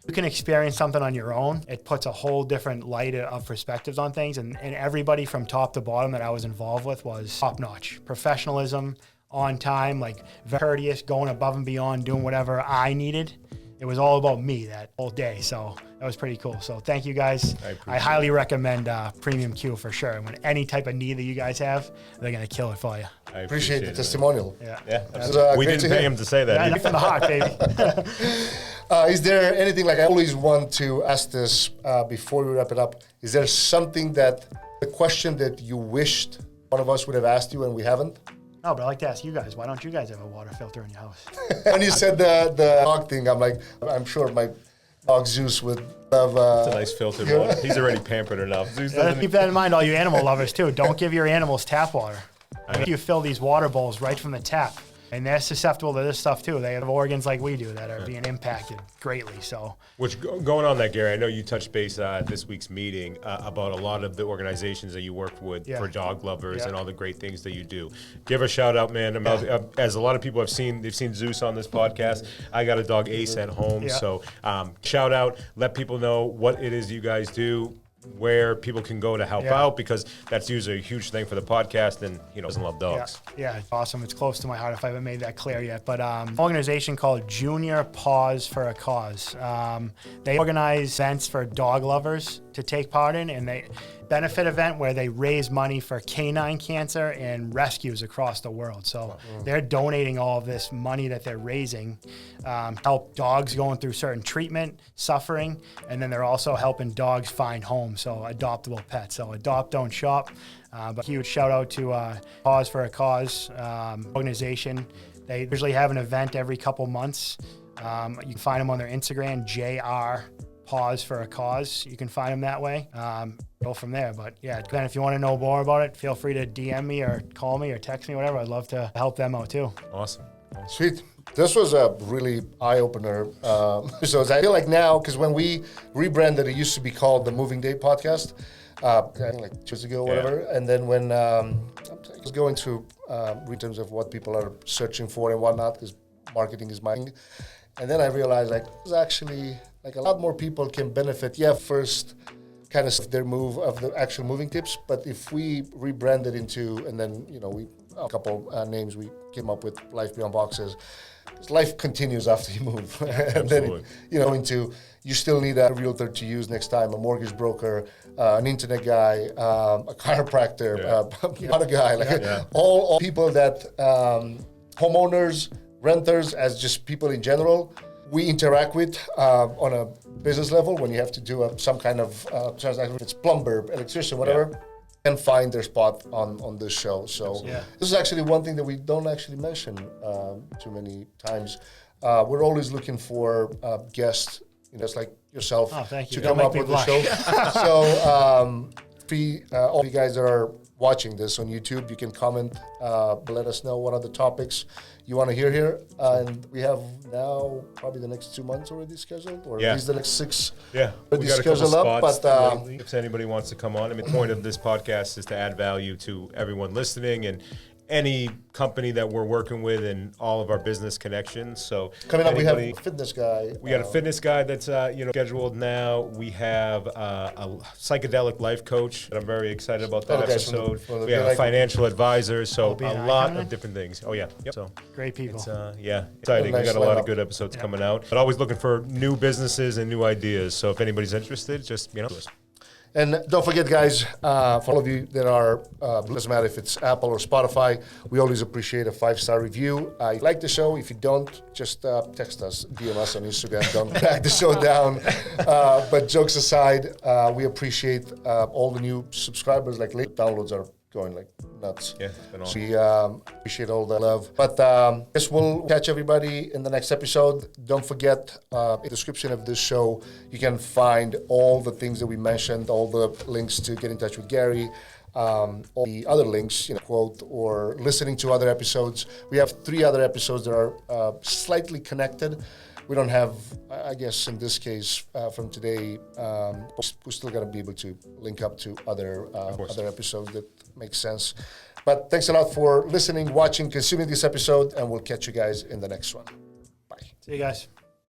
Speaker 2: you can experience something on your own. It puts a whole different light of perspectives on things. And everybody from top to bottom that I was involved with was top notch. Professionalism, on time, like courteous, going above and beyond, doing whatever I needed. It was all about me that whole day. So that was pretty cool. So thank you guys. I highly recommend Premium Q for sure. And when any type of need that you guys have, they're going to kill it for you.
Speaker 1: I appreciate the testimonial.
Speaker 3: We didn't pay him to say that.
Speaker 2: Yeah, from the heart, baby.
Speaker 1: Is there anything, like I always want to ask this before we wrap it up, is there something the question that you wished one of us would have asked you and we haven't?
Speaker 2: No, but I'd like to ask you guys, why don't you guys have a water filter in your house?
Speaker 1: When you said the dog thing, I'm like, I'm sure my dog Zeus would love...
Speaker 3: It's a nice filtered water. He's already pampered enough. Zeus
Speaker 2: keep that in mind, all you animal lovers, too. Don't give your animals tap water. You fill these water bowls right from the tap. And they're susceptible to this stuff, too. They have organs like we do that are being impacted greatly. So,
Speaker 3: which, going on that, Gary, I know you touched base at this week's meeting about a lot of the organizations that you worked with for dog lovers and all the great things that you do. Give a shout out, man. As a lot of people have seen, they've seen Zeus on this podcast. I got a dog, Ace, at home. So shout out, let people know what it is you guys do, where people can go to help out, because that's usually a huge thing for the podcast, and doesn't love dogs.
Speaker 2: Yeah, it's awesome. It's close to my heart if I haven't made that clear yet. But an organization called Junior Paws for a Cause. They organize events for dog lovers to take part in, and they benefit event where they raise money for canine cancer and rescues across the world. So they're donating all of this money that they're raising, help dogs going through certain treatment, suffering, and then they're also helping dogs find homes, so adoptable pets. So adopt, don't shop. But huge shout out to Paws for a Cause organization. They usually have an event every couple months. You can find them on their Instagram, JR Paws for a Cause. You can find them that way. Go from there. But yeah, then if you want to know more about it, feel free to DM me or call me or text me, whatever. I'd love to help them out too.
Speaker 3: Awesome.
Speaker 1: Sweet. This was a really eye-opener. So I feel like now, because when we rebranded, it used to be called the Moving Day Podcast, I think like 2 years ago, whatever. And then when I was going through in terms of what people are searching for and whatnot, because marketing is my thing. And then I realized, like, there's actually, like, a lot more people can benefit. First kind of their move of the actual moving tips, but if we rebrand it into, and then, a couple names we came up with, Life Beyond Boxes. Life continues after you move. And then, you still need a realtor to use next time, a mortgage broker, an internet guy, a chiropractor, another guy, all people that, homeowners, renters as just people in general, we interact with on a business level when you have to do some kind of transaction, if it's plumber, electrician, whatever, and find their spot on this show. So this is actually one thing that we don't actually mention too many times. We're always looking for guests, just like yourself, to come up with the show. So all you guys that are watching this on YouTube, you can comment, let us know what are the topics you want to hear here. And we have now probably the next 2 months already scheduled, or at least the next 6
Speaker 3: already scheduled up.
Speaker 1: But
Speaker 3: if anybody wants to come on, I mean, the point of this podcast is to add value to everyone listening and any company that we're working with and all of our business connections. So
Speaker 1: coming up, we have a fitness guy.
Speaker 3: We got a fitness guy that's scheduled now. We have a psychedelic life coach that I'm very excited about that episode. We have a financial advisor. So a lot of different things. Oh yeah, so
Speaker 2: great people.
Speaker 3: It's, exciting. We got a lot of good episodes coming out. But always looking for new businesses and new ideas. So if anybody's interested, just
Speaker 1: And don't forget, guys, for all of you that are, doesn't matter if it's Apple or Spotify, we always appreciate a 5-star review. I like the show. If you don't, just text us, DM us on Instagram. Don't back the show down. But jokes aside, we appreciate all the new subscribers. Like, downloads are going like nuts.
Speaker 3: Yeah, it's been awesome.
Speaker 1: We appreciate all the love. But guess we'll catch everybody in the next episode. Don't forget, in the description of this show, you can find all the things that we mentioned, all the links to get in touch with Gary, all the other links, quote, or listening to other episodes. We have 3 other episodes that are slightly connected. We don't have, I guess, in this case, from today, we're still going to be able to link up to other episodes that make sense. But thanks a lot for listening, watching, consuming this episode, and we'll catch you guys in the next one. Bye.
Speaker 2: See you guys.